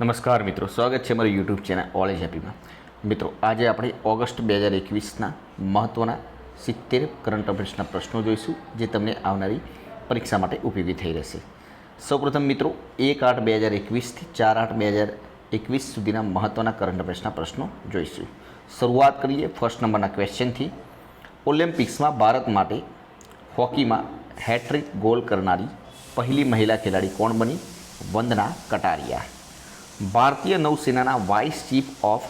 નમસ્કાર મિત્રો, સ્વાગત છે મારી યુટ્યુબ ચેનલ ઓલ એજ હેપીમાં. મિત્રો, આજે આપણે ઓગસ્ટ 2021ના મહત્ત્વના 70 કરંટ અફેર્સના પ્રશ્નો જોઈશું, જે તમને આવનારી પરીક્ષા માટે ઉપયોગી થઈ રહેશે. સૌપ્રથમ મિત્રો, 1/8/2021થી 4/8/2021 સુધીના મહત્ત્વના કરંટ અફેર્સના પ્રશ્નો જોઈશું. શરૂઆત કરીએ ફર્સ્ટ નંબરના ક્વેશ્ચનથી. ઓલિમ્પિક્સમાં ભારત માટે હોકીમાં હેટ્રિક ગોલ કરનારી પહેલી મહિલા ખેલાડી કોણ બની? વંદના કટારિયા. ભારતીય નૌસેનાના વાઇસ ચીફ ઓફ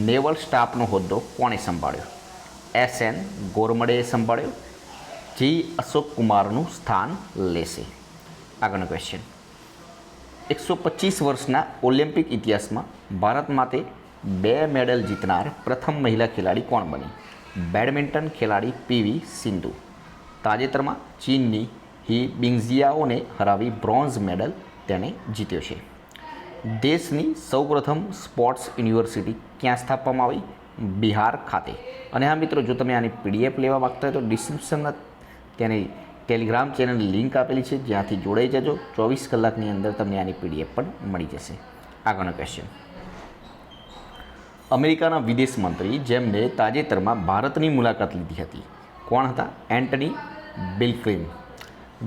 નેવલ સ્ટાફનો હોદ્દો કોણે સંભાળ્યો? એસ.એન. ગોરમડેએ સંભાળ્યો. જી. અશોક કુમારનું સ્થાન લેશે. આગળનો ક્વેશ્ચન. 125 વર્ષના ઓલિમ્પિક ઇતિહાસમાં ભારત માટે 2 મેડલ જીતનાર પ્રથમ મહિલા ખેલાડી કોણ બની? બેડમિન્ટન ખેલાડી પીવી સિંધુ. તાજેતરમાં ચીનની હી બિંગઝિયાઓને હરાવી બ્રોન્ઝ મેડલ તેને જીત્યો છે. દેશની સૌપ્રથમ સ્પોર્ટ્સ યુનિવર્સિટી ક્યાં સ્થાપવામાં આવી? બિહાર ખાતે. અને હા મિત્રો, જો તમે આની પીડીએફ લેવા માગતા હોય તો ડિસ્ક્રિપ્શનમાં ત્યાંની ટેલિગ્રામ ચેનલની લિંક આપેલી છે, જ્યાંથી જોડાઈ જજો. 24 કલાકની અંદર તમને આની પીડીએફ પણ મળી જશે. આગળનો ક્વેશ્ચન. અમેરિકાના વિદેશ મંત્રી જેમને તાજેતરમાં ભારતની મુલાકાત લીધી હતી, કોણ હતા? એન્ટની બિલ્કિન.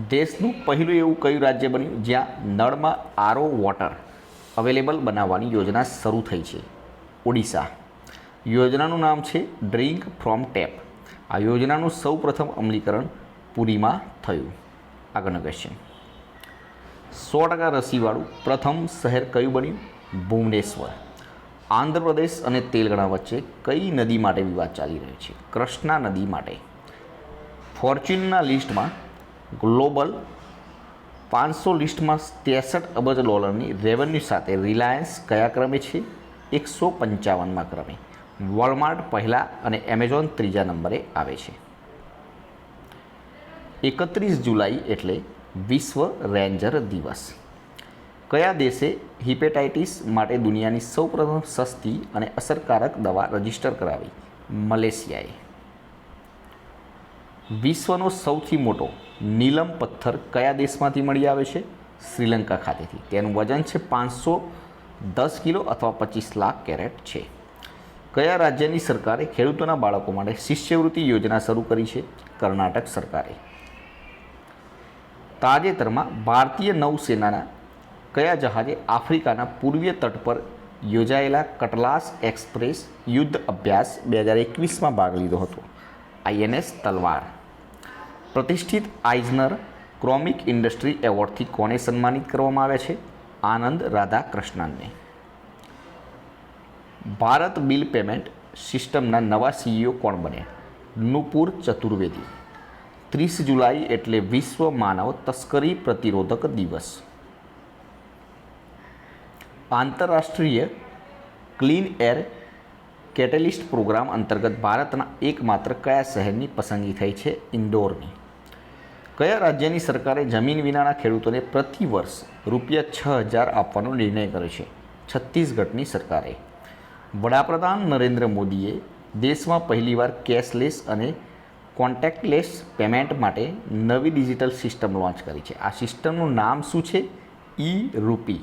દેશનું પહેલું એવું કયું રાજ્ય બન્યું જ્યાં નળમાં આરઓ વોટર અવેલેબલ બનાવવાની યોજના શરૂ થઈ છે? ઓડિશા. યોજનાનું નામ છે ડ્રિંક ફ્રોમ ટેપ. આ યોજનાનું સૌપ્રથમ અમલીકરણ પુરીમાં થયું. આગળનો ક્વેશ્ચન. 100% રસીવાળું પ્રથમ શહેર કયું બન્યું? ભુવનેશ્વર. આંધ્રપ્રદેશ અને તેલંગાણા વચ્ચે કઈ નદી માટે વિવાદ ચાલી રહ્યો છે? કૃષ્ણા નદી માટે. ફોર્ચ્યુનના લિસ્ટમાં ગ્લોબલ 500 લિસ્ટમાં 63 અબજ ડોલરની રેવન્યુ સાથે રિલાયન્સ કયા ક્રમે છે? 155માં ક્રમે. વોલમાર્ટ પહેલા અને એમેઝોન ત્રીજા નંબરે આવે છે. 31 જુલાઈ એટલે વિશ્વ રેન્જર દિવસ. કયા દેશે હિપેટાઇટિસ માટે દુનિયાની સૌપ્રથમ સસ્તી અને અસરકારક દવા રજીસ્ટર કરાવી? મલેશિયાએ. વિશ્વનો સૌથી મોટો નીલમ પથ્થર કયા દેશમાંથી મળી આવે છે? શ્રીલંકા ખાતેથી. તેનું વજન છે 510 કિલો અથવા 25 લાખ કેરેટ છે. કયા રાજ્યની સરકારે ખેડૂતોના બાળકો માટે શિષ્યવૃત્તિ યોજના શરૂ કરી છે? કર્ણાટક સરકારે. તાજેતરમાં ભારતીય નૌસેનાના કયા જહાજે આફ્રિકાના પૂર્વીય તટ પર યોજાયેલા કટલાસ એક્સપ્રેસ યુદ્ધ અભ્યાસ 2021માં ભાગ લીધો હતો? INS તલવાર. પ્રતિષ્ઠિત આઇઝનર ક્રોમિક ઇન્ડસ્ટ્રી એવોર્ડથી કોને સન્માનિત કરવામાં આવ્યા છે? આનંદ રાધાકૃષ્ણનને. ભારત બિલ પેમેન્ટ સિસ્ટમના નવા CEO કોણ બન્યા? નુપુર ચતુર્વેદી. 30 જુલાઈ એટલે વિશ્વ માનવ તસ્કરી પ્રતિરોધક દિવસ. આંતરરાષ્ટ્રીય ક્લીન એર કેટેલિસ્ટ પ્રોગ્રામ અંતર્ગત ભારતના એકમાત્ર કયા શહેરની પસંદગી થઈ છે? ઇન્દોરની. કયા રાજ્યની સરકારે જમીન વિનાના ખેડૂતોને પ્રતિ વર્ષ ₹6,000 આપવાનો નિર્ણય કર્યો છે? છત્તીસગઢની સરકારે. વડાપ્રધાન નરેન્દ્ર મોદીએ દેશમાં પહેલીવાર કેશલેસ અને કોન્ટેક્ટલેસ પેમેન્ટ માટે નવી ડિજિટલ સિસ્ટમ લોન્ચ કરી છે. આ સિસ્ટમનું નામ શું છે? ઈ-રૂપી.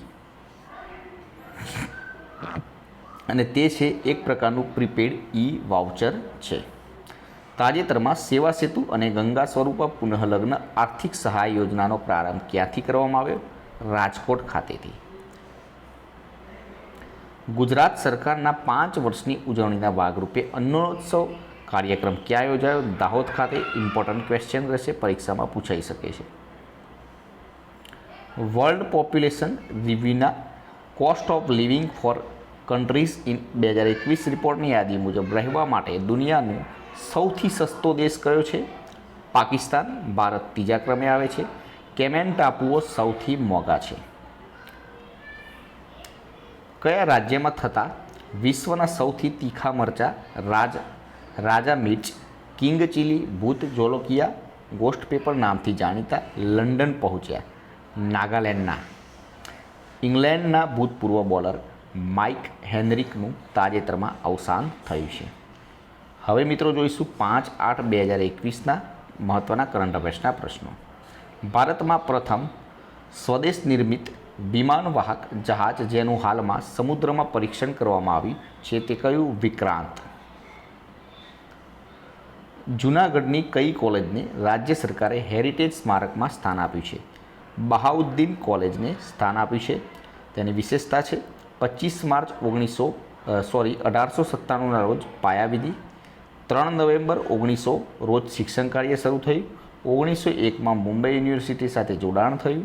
અને તે છે એક પ્રકારનું પ્રીપેડ વાઉચર છે. તાજેતરમાં સેવા સેતુ અને ગંગા સ્વરૂપા પુનઃલગ્ન આર્થિક સહાય યોજનાનો પ્રારંભ ક્યાંથી કરવામાં આવ્યો? રાજકોટ ખાતેથી. ગુજરાત સરકારના 5 વર્ષની ઉજવણીના ભાગરૂપે અન્નોત્સવ કાર્યક્રમ ક્યાં યોજાયો? દાહોદ ખાતે. ઇમ્પોર્ટન્ટ ક્વેશ્ચન રહેશે, પરીક્ષામાં પૂછાઈ શકે છે. વર્લ્ડ પોપ્યુલેશન રિવ્યુના cost of living for countries in 2021 રિપોર્ટની યાદી મુજબ રહેવા માટે દુનિયાનો સૌથી સસ્તો દેશ કયો છે? પાકિસ્તાન. ભારત ત્રીજા ક્રમે આવે છે. કેમેન ટાપુઓ સૌથી મોંઘા છે. કયા રાજ્યમાં થતા વિશ્વના સૌથી તીખા મરચા રાજા મિર્ચ, કિંગ ચીલી, ભૂત જોલોકિયા, ગોસ્ટ પેપર નામથી જાણીતા લંડન પહોંચ્યા? નાગાલેન્ડના. ઇંગ્લેન્ડના ભૂતપૂર્વ બોલર માઇક હેનરિકનું તાજેતરમાં અવસાન થયું છે. હવે મિત્રો જોઈશું 5/8/2021ના મહત્ત્વના કરંટ અફેર્સના પ્રશ્નો. ભારતમાં પ્રથમ સ્વદેશ નિર્મિત વિમાનવાહક જહાજ જેનું હાલમાં સમુદ્રમાં પરીક્ષણ કરવામાં આવ્યું છે તે કયું? વિક્રાંત. જૂનાગઢની કઈ કોલેજને રાજ્ય સરકારે હેરિટેજ સ્મારકમાં સ્થાન આપ્યું છે? બહાઉદ્દીન કોલેજને સ્થાન આપ્યું છે. તેની વિશેષતા છે 25 માર્ચ 1897ના રોજ પાયાવિધિ, 3 નવેમ્બર 1900 રોજ શિક્ષણ કાર્ય શરૂ થયું, 1901માં મુંબઈ યુનિવર્સિટી સાથે જોડાણ થયું,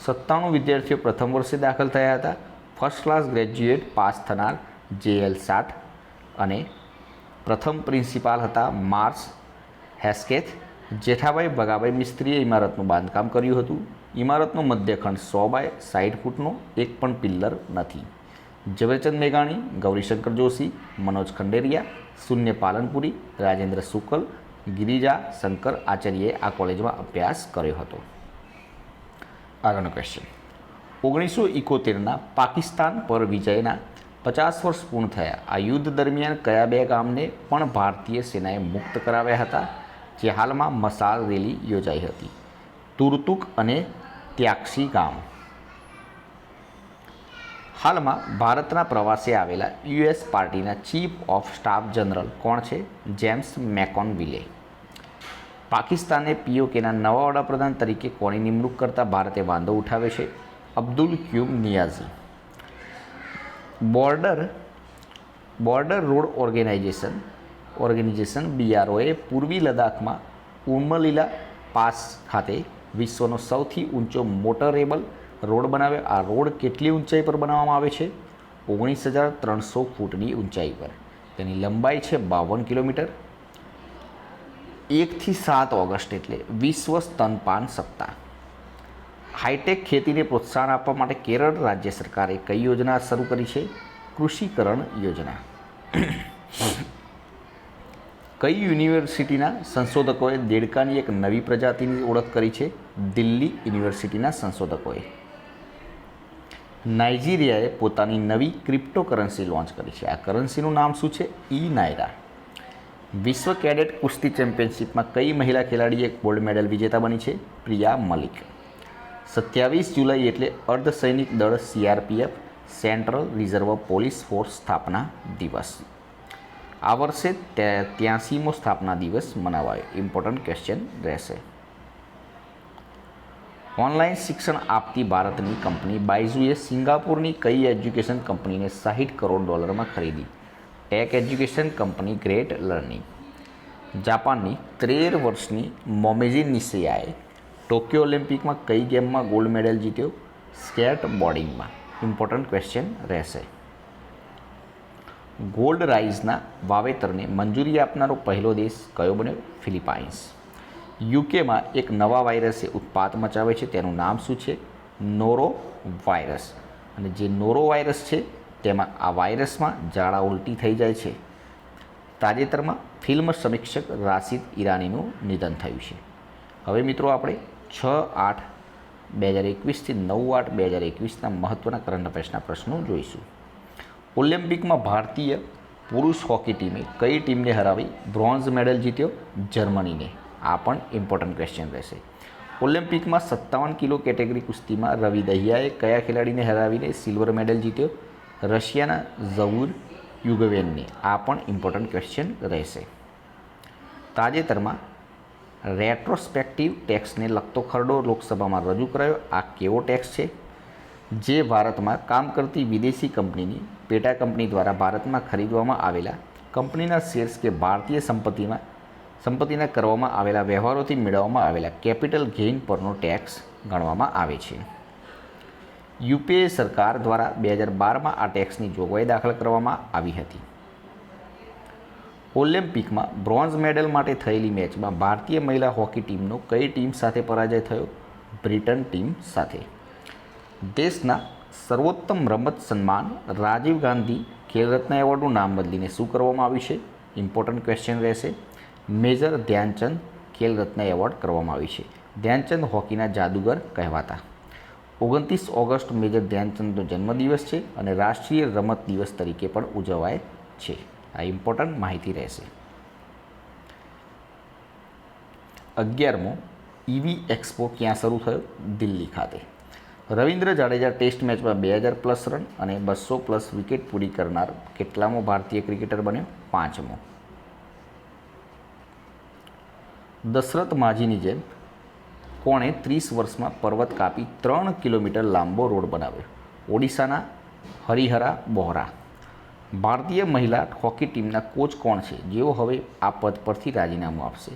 97 વિદ્યાર્થીઓ પ્રથમ વર્ષે દાખલ થયા હતા, ફર્સ્ટ ક્લાસ ગ્રેજ્યુએટ પાસ થનાર JL સાટ અને પ્રથમ પ્રિન્સિપાલ હતા માર્સ હેસ્કેથ. જેઠાભાઈ ભગાભાઈ મિસ્ત્રીએ ઇમારતનું બાંધકામ કર્યું હતું. ઇમારતનો મધ્યખંડ 100 બાય 60 ફૂટનો, એક પણ પિલ્લર નથી. ઝવેરચંદ મેઘાણી, ગૌરીશંકર જોશી, મનોજ ખંડેરિયા, શૂન્ય પાલનપુરી, રાજેન્દ્ર શુક્લ, ગિરિજા શંકર આચાર્યએ આ કોલેજમાં અભ્યાસ કર્યો હતો. આગળનો ક્વેશ્ચન. 1971ના પાકિસ્તાન પર વિજયના 50 વર્ષ પૂર્ણ થયા. આ યુદ્ધ દરમિયાન કયા 2 ગામને પણ ભારતીય સેનાએ મુક્ત કરાવ્યા હતા, જે હાલમાં મશાલ રેલી યોજાઈ હતી? તુર્તુક અને ત્યાક્ષી ગામ. હાલમાં ભારતના પ્રવાસે આવેલા US પાર્ટીના ચીફ ઓફ સ્ટાફ જનરલ કોણ છે? જેમ્સ મેકોનવિલે. પાકિસ્તાને POKના નવા વડાપ્રધાન તરીકે કોની નિમણૂક કરતા ભારતે વાંધો ઉઠાવે છે? Abdul ક્યુમ Niazi. Border road organisation BROએ પૂર્વી લદ્દાખમાં ઉર્મલીલા પાસ ખાતે વિશ્વનો સૌથી ઊંચો મોટરેબલ રોડ બનાવ્યો. આ રોડ કેટલી ઊંચાઈ પર બનાવવામાં આવે છે? 19,300 ફૂટની ઊંચાઈ પર. તેની લંબાઈ છે 52 કિલોમીટર. 1 થી 7 ઓગસ્ટ એટલે વિશ્વ સ્તનપાન સપ્તાહ. હાઈટેક ખેતીને પ્રોત્સાહન આપવા માટે કેરળ રાજ્ય સરકારે કઈ યોજના શરૂ કરી છે? કૃષિકરણ યોજના. કઈ યુનિવર્સિટીના સંશોધકોએ દેડકાની એક નવી પ્રજાતિની ઓળખ કરી છે? દિલ્હી યુનિવર્સિટીના સંશોધકોએ. નાઇજીરિયાએ પોતાની નવી ક્રિપ્ટોકરન્સી લોન્ચ કરી છે. આ કરન્સીનું નામ શું છે? નાયરા. વિશ્વ કેડેટ કુસ્તી ચેમ્પિયનશિપમાં કઈ મહિલા ખેલાડીએ ગોલ્ડ મેડલ વિજેતા બની છે? પ્રિયા મલિક. 27 જુલાઈ એટલે અર્ધસૈનિક દળ CRPF central reserve police force સ્થાપના દિવસ. આ વર્ષે 83મો સ્થાપના દિવસ મનાવાયો. ઇમ્પોર્ટન્ટ ક્વેશ્ચન રહેશે. ઓનલાઈન શિક્ષણ આપતી ભારતની કંપની બાયજુએ સિંગાપુરની કઈ એજ્યુકેશન કંપનીને $60 કરોડ ખરીદી? Tech education company Great Learning. જાપાનની 13 વર્ષની મોમેજી નિશિયાએ ટોક્યો ઓલિમ્પિકમાં કઈ ગેમમાં ગોલ્ડ મેડલ જીત્યો? સ્કેટ બોર્ડિંગમાં. ઇમ્પોર્ટન્ટ ક્વેશ્ચન રહેશે. ગોલ્ડ રાઇઝના વાવેતરને મંજૂરી આપનારો પહેલો દેશ કયો બન્યો? ફિલિપાઇન્સ. યુકેમાં એક નવા વાયરસે ઉત્પાત મચાવે છે, તેનું નામ શું છે? નોરો વાયરસ. અને જે નોરો વાયરસ છે તેમાં આ વાયરસમાં ઝાડા ઉલટી થઈ જાય છે. તાજેતરમાં ફિલ્મ સમીક્ષક રાશિદ ઈરાનીનું નિધન થયું છે. હવે મિત્રો આપણે 6/8/2021 થી 9/8/2021ના મહત્ત્વના કરંટ અફેર્સના પ્રશ્નો જોઈશું. ઓલિમ્પિકમાં ભારતીય પુરુષ હોકી ટીમે કઈ ટીમને હરાવી બ્રોન્ઝ મેડલ જીત્યો? જર્મનીને. આ પણ ઇમ્પોર્ટન્ટ ક્વેશ્ચન રહેશે. ઓલિમ્પિકમાં 57 કિલો કેટેગરી કુસ્તીમાં રવિ દહિયાએ કયા ખેલાડીને હરાવીને સિલ્વર મેડલ જીત્યો? રશિયાના ઝઉર યુગવેનને. આ પણ ઇમ્પોર્ટન્ટ ક્વેશ્ચન રહેશે. તાજેતરમાં રેટ્રોસ્પેક્ટિવ ટેક્સને લગતો ખરડો લોકસભામાં રજૂ કરાયો. આ કેવો ટેક્સ છે? જે ભારતમાં કામ કરતી વિદેશી કંપનીની પેટા કંપની દ્વારા ભારતમાં ખરીદવામાં આવેલા કંપનીના શેર્સ કે ભારતીય સંપત્તિના કરવામાં આવેલા વ્યવહારોથી મેળવવામાં આવેલા કેપિટલ ગેઇન પરનો ટેક્સ ગણવામાં આવે છે. UPA સરકાર દ્વારા 2012માં આ ટેક્સની જોગવાઈ દાખલ કરવામાં આવી હતી. ઓલિમ્પિકમાં બ્રોન્ઝ મેડલ માટે થયેલી મેચમાં ભારતીય મહિલા હોકી ટીમનો કઈ ટીમ સાથે પરાજય થયો? બ્રિટન ટીમ સાથે. દેશના સર્વોત્તમ રમત સન્માન રાજીવ ગાંધી ખેલરત્ન એવોર્ડનું નામ બદલીને શું કરવામાં આવ્યું છે? ઇમ્પોર્ટન્ટ ક્વેશ્ચન રહેશે. મેજર ધ્યાનચંદ ખેલરત્ન એવોર્ડ કરવામાં આવ્યું છે. ધ્યાનચંદ હોકીના જાદુગર કહેવાતા. 29 ઓગસ્ટ મેજર ધ્યાનચંદનો જન્મદિવસ છે અને રાષ્ટ્રીય રમત દિવસ તરીકે પણ ઉજવાય છે. આ ઇમ્પોર્ટન્ટ માહિતી રહેશે. 11મો EV એક્સપો ક્યાં શરૂ થયો? દિલ્હી ખાતે. રવિન્દ્ર જાડેજા ટેસ્ટ મેચમાં 2000+ રન અને 200+ વિકેટ પૂરી કરનાર કેટલામો ભારતીય ક્રિકેટર બન્યો? 5મો. દશરથ માઝીની જેમ કોણે 30 વર્ષમાં પર્વત કાપી 3 કિલોમીટર લાંબો રોડ બનાવ્યો? ઓડિશાના હરિહરા બોહરા. ભારતીય મહિલા હોકી ટીમના કોચ કોણ છે જેઓ હવે આ પદ પરથી રાજીનામું આપશે?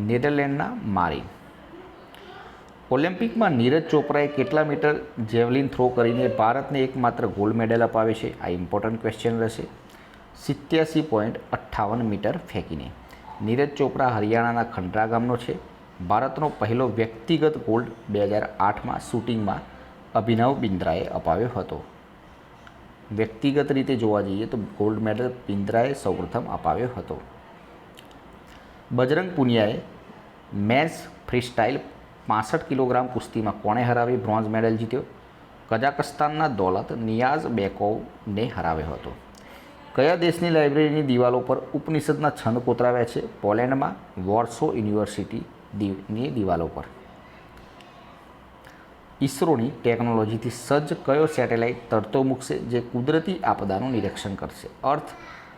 નેધરલેન્ડના મારિન. ઓલિમ્પિકમાં નીરજ ચોપરાએ કેટલા મીટર જેવલિન થ્રો કરીને ભારતને એકમાત્ર ગોલ્ડ મેડલ અપાવ્યો છે? આ ઇમ્પોર્ટન્ટ ક્વેશ્ચન રહેશે. 87.58 મીટર ફેંકીને. નીરજ ચોપરા હરિયાણાના ખંડરા ગામનો છે. ભારતનો પહેલો વ્યક્તિગત ગોલ્ડ 2008માં શૂટિંગમાં અભિનવ બિંદ્રાએ અપાવ્યો હતો. વ્યક્તિગત રીતે જોવા જઈએ તો ગોલ્ડ મેડલ બિંદ્રાએ સૌપ્રથમ અપાવ્યો હતો. બજરંગ પુનિયાએ મેન્સ ફ્રીસ્ટાઇલ 65 કિલોગ્રામ કુસ્તીમાં કોણે હરાવી બ્રોન્ઝ મેડલ જીત્યો? કઝાકસ્તાનના દૌલત નિયાઝ બેકોવને હરાવ્યો હતો. કયા દેશની લાઇબ્રેરીની દિવાલો પર ઉપનિષદના છંદ કોતરાવ્યા છે? પોલેન્ડમાં વોર્સો યુનિવર્સિટીની દિવાલો પર. ઇસરોની ટેકનોલોજીથી સજ્જ કયો સેટેલાઇટ તરતો મૂકશે જે કુદરતી આપદાનું નિરીક્ષણ કરશે? અર્થ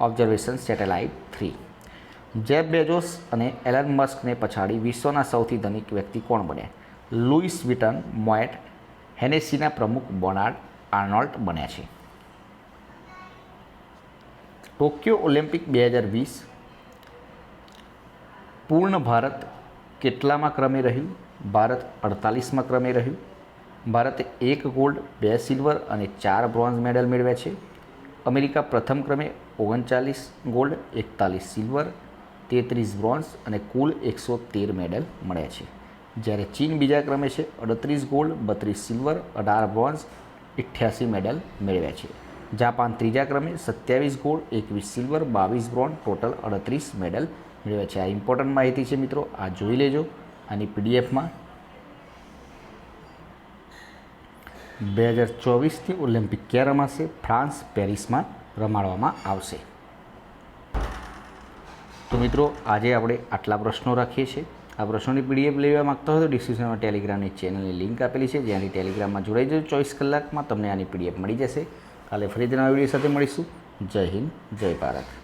ઓબ્ઝર્વેશન સેટેલાઇટ 3. જેફ બેઝોસ અને એલન મસ્કને પછાડી વિશ્વના સૌથી ધનિક વ્યક્તિ કોણ બન્યા? લુઈસ વિટન, મોએટ હેનેસીના પ્રમુખ બર્નાર્ડ આર્નોલ્ટ બન્યા છે. ટોક્યો ઓલિમ્પિક 2020 પૂર્ણ ભારત કેટલામાં ક્રમે રહ્યું? ભારત 48મા ક્રમે રહ્યું. ભારતે 1 ગોલ્ડ, 2 સિલ્વર અને 4 બ્રોન્ઝ મેડલ મેળવ્યા છે. અમેરિકા પ્રથમ ક્રમે 39 ગોલ્ડ, 41 સિલ્વર, 33 બ્રોન્ઝ અને કુલ 113 મેડલ મળ્યા છે. જ્યારે ચીન બીજા ક્રમે છે, 38 ગોલ્ડ, 32 સિલ્વર, 18 બ્રોન્ઝ, 88 મેડલ મેળવ્યા છે. જાપાન ત્રીજા ક્રમે 27 gold, 21 silver, 22 bronze, total 38 medal મેળવ્યા છે. આ ઇમ્પોર્ટન્ટ માહિતી છે મિત્રો, આ જોઈ લેજો. આની પીડીએફમાં 2024ની ઓલિમ્પિક ક્યાં રમાશે? ફ્રાન્સ, પેરિસમાં રમાડવામાં આવશે. તો મિત્રો આજે આપણે આટલા પ્રશ્નો રાખીએ છીએ. આ પ્રશ્નોની પીડીએફ લેવા માગતા હોય તો ડિસ્ક્રિપ્શનમાં ટેલિગ્રામની ચેનલની લિંક આપેલી છે, જ્યાંથી ટેલિગ્રામમાં જોડાઈ જજો. 24 કલાકમાં તમને આની પીડીએફ મળી જશે. કાલે ફરીથી નવા વિડીયો સાથે મળીશું. જય હિન્દ, જય ભારત.